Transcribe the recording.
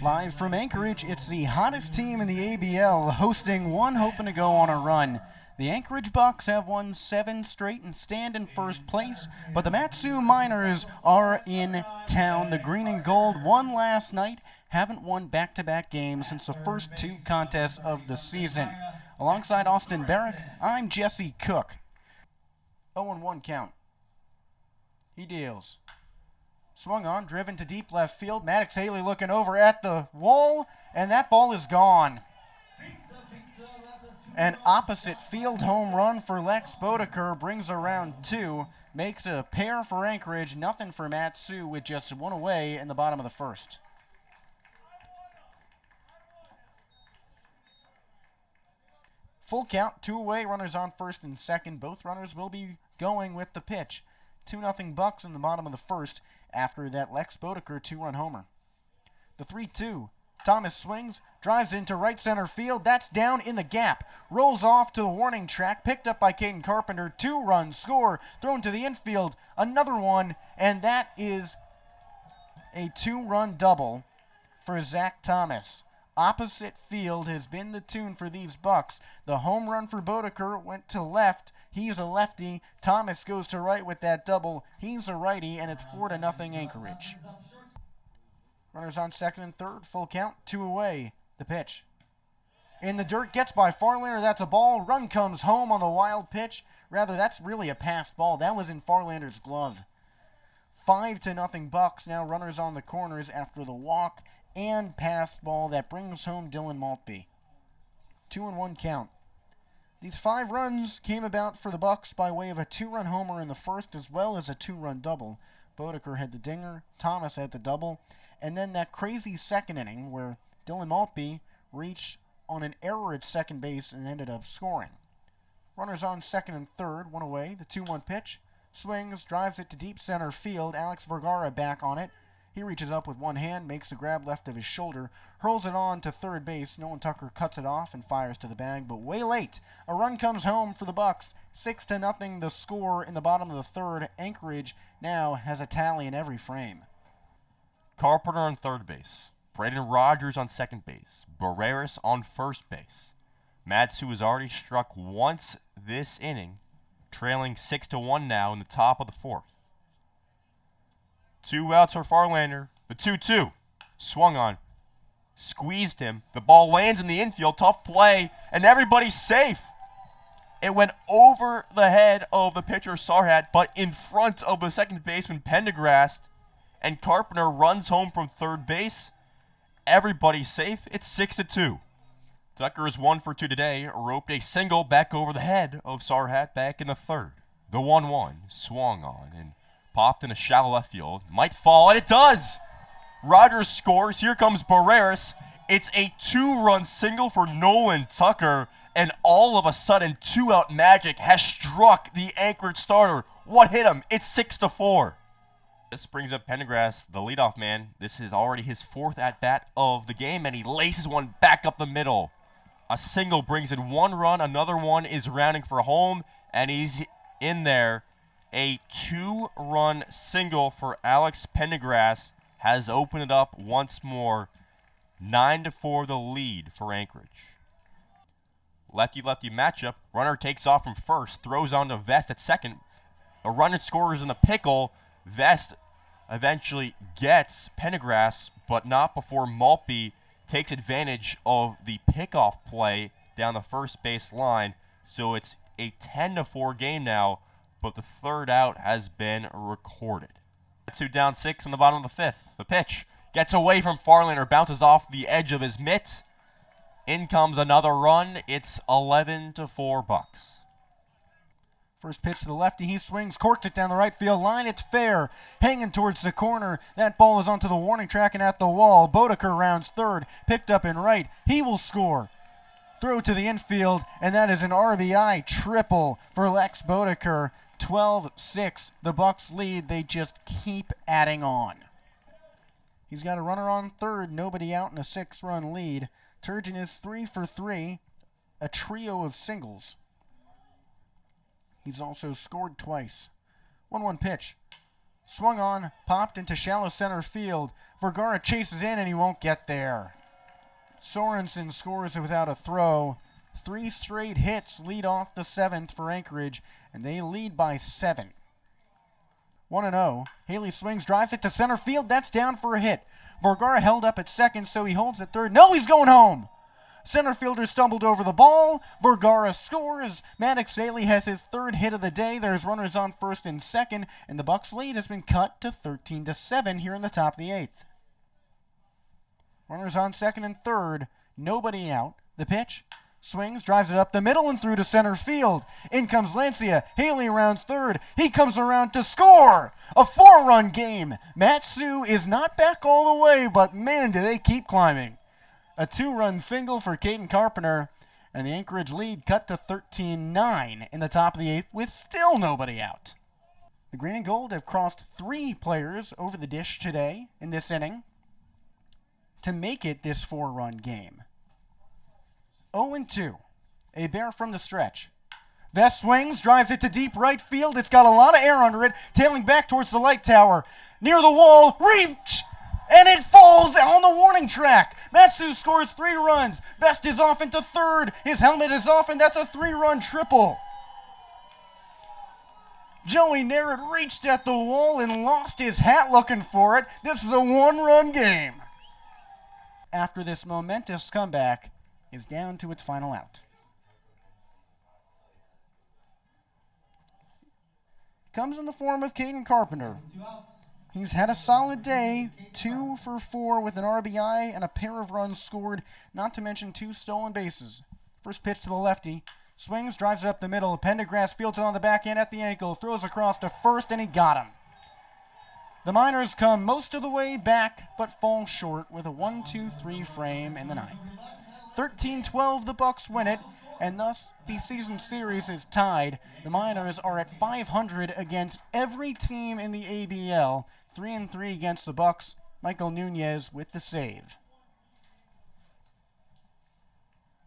Live from Anchorage, it's the hottest team in the A.B.L. hosting one, hoping to go on a run. The Anchorage Bucs have won 7 straight and stand in first place, but the Matsu Miners are in town. The green and gold won last night, haven't won back-to-back games since the first 2 contests of the season. Alongside Austin Barach, I'm Jesse Cook. 0-1 count. He deals. Swung on, driven to deep left field. Maddox Haley looking over at the wall, and that ball is gone. An opposite field home run for Lex Bodeker brings around 2, makes a pair for Anchorage, nothing for Matsu with just 1 away in the bottom of the first. Full count, 2 away, runners on first and second. Both runners will be going with the pitch. 2-0 Bucs in the bottom of the first after that Lex Bodeker 2-run homer. The 3-2. Thomas swings, drives into right center field. That's down in the gap. Rolls off to the warning track, picked up by Caden Carpenter. 2-run score, thrown to the infield. Another one, and that is a 2-run double for Zach Thomas. Opposite field has been the tune for these Bucs. The home run for Bodeker went to left. He's a lefty. Thomas goes to right with that double. He's a righty, and it's 4-0 Anchorage. Runners on second and third. Full count. 2 away. The pitch. In the dirt. Gets by Farlander. That's a ball. Run comes home on the wild pitch. Rather, that's really a passed ball. That was in Farlander's glove. 5-0 Bucs. Now runners on the corners after the walk and passed ball that brings home Dylan Maltby. 2-1 count. These 5 runs came about for the Bucs by way of a 2-run homer in the first as well as a 2-run double. Bodeker had the dinger, Thomas had the double, and then that crazy second inning where Dylan Maltby reached on an error at second base and ended up scoring. Runners on second and third, 1 away, the 2-1 pitch. Swings, drives it to deep center field. Alex Vergara back on it. He reaches up with one hand, makes a grab left of his shoulder, hurls it on to third base. Nolan Tucker cuts it off and fires to the bag, but way late. A run comes home for the Bucs. 6-0 the score in the bottom of the third. Anchorage now has a tally in every frame. Carpenter on third base. Braden Rogers on second base. Barach on first base. Matsu has already struck once this inning, trailing 6-1 now in the top of the fourth. 2 outs for Farlander. The 2-2. Swung on. Squeezed him. The ball lands in the infield. Tough play. And everybody's safe. It went over the head of the pitcher Sarhat, but in front of the second baseman Pendergrast. And Carpenter runs home from third base. Everybody's safe. It's 6-2. Tucker is 1 for 2 today. Roped a single back over the head of Sarhat back in the third. The 1-1 swung on and popped in a shallow left field. Might fall, and it does! Rogers scores. Here comes Barach. It's a 2-run single for Nolan Tucker, and all of a sudden, 2-out magic has struck the Anchorage starter. What hit him? It's 6-4. This brings up Pendergrast, the leadoff man. This is already his 4th at-bat of the game, and he laces one back up the middle. A single brings in 1 run. Another one is rounding for home, and he's in there. A 2-run single for Alex Pendergrast has opened it up once more. 9-4 the lead for Anchorage. Lefty-lefty matchup. Runner takes off from first, throws on to Vest at second. A runner scores in the pickle. Vest eventually gets Pendergrast, but not before Maltby takes advantage of the pickoff play down the first base line. So it's a 10-4 game now, but the third out has been recorded. 2 down 6 in the bottom of the 5th. The pitch gets away from Farlander, bounces off the edge of his mitt. In comes another run. It's 11-4 Bucs. First pitch to the lefty. He swings, corked it down the right field line. It's fair. Hanging towards the corner. That ball is onto the warning track and at the wall. Bodeker rounds third. Picked up in right. He will score. Throw to the infield, and that is an RBI triple for Lex Bodeker. 12-6. The Bucs lead. They just keep adding on. He's got a runner on third. Nobody out in a 6-run lead. Turgeon is 3 for 3. A trio of singles. He's also scored twice. 1-1 pitch. Swung on, popped into shallow center field. Vergara chases in and he won't get there. Sorensen scores without a throw. 3 straight hits lead off the 7th for Anchorage, and they lead by 7. 1-0. Haley swings, drives it to center field. That's down for a hit. Vergara held up at second, so he holds at third. No, he's going home! Center fielder stumbled over the ball. Vergara scores. Maddox Daly has his 3rd hit of the day. There's runners on first and second, and the Bucs lead has been cut to 13-7 here in the top of the 8th. Runners on second and third. Nobody out. The pitch. Swings, drives it up the middle and through to center field. In comes Lancia. Haley rounds third. He comes around to score. A 4-run game. Matsu is not back all the way, but man, do they keep climbing. A 2-run single for Caden Carpenter, and the Anchorage lead cut to 13-9 in the top of the 8th with still nobody out. The Green and Gold have crossed 3 players over the dish today in this inning to make it this 4-run game. 0-2. A.B.L from the stretch. Vest swings, drives it to deep right field. It's got a lot of air under it, tailing back towards the light tower. Near the wall, reach! And it falls on the warning track. Matsu scores 3 runs. Vest is off into third. His helmet is off, and that's a 3-run triple. Joey Narrett reached at the wall and lost his hat looking for it. This is a 1-run game. After this momentous comeback is down to its final out. Comes in the form of Caden Carpenter. He's had a solid day, 2 for 4 with an RBI and a pair of runs scored, not to mention 2 stolen bases. First pitch to the lefty. Swings, drives it up the middle. Pendergrass fields it on the back end at the ankle. Throws across to first, and he got him. The Miners come most of the way back, but fall short with a 1-2-3 frame in the 9th. 13-12, the Bucs win it, and thus the season series is tied. The Miners are at 500 against every team in the A.B.L., 3-3 against the Bucs. Michael Nunez with the save.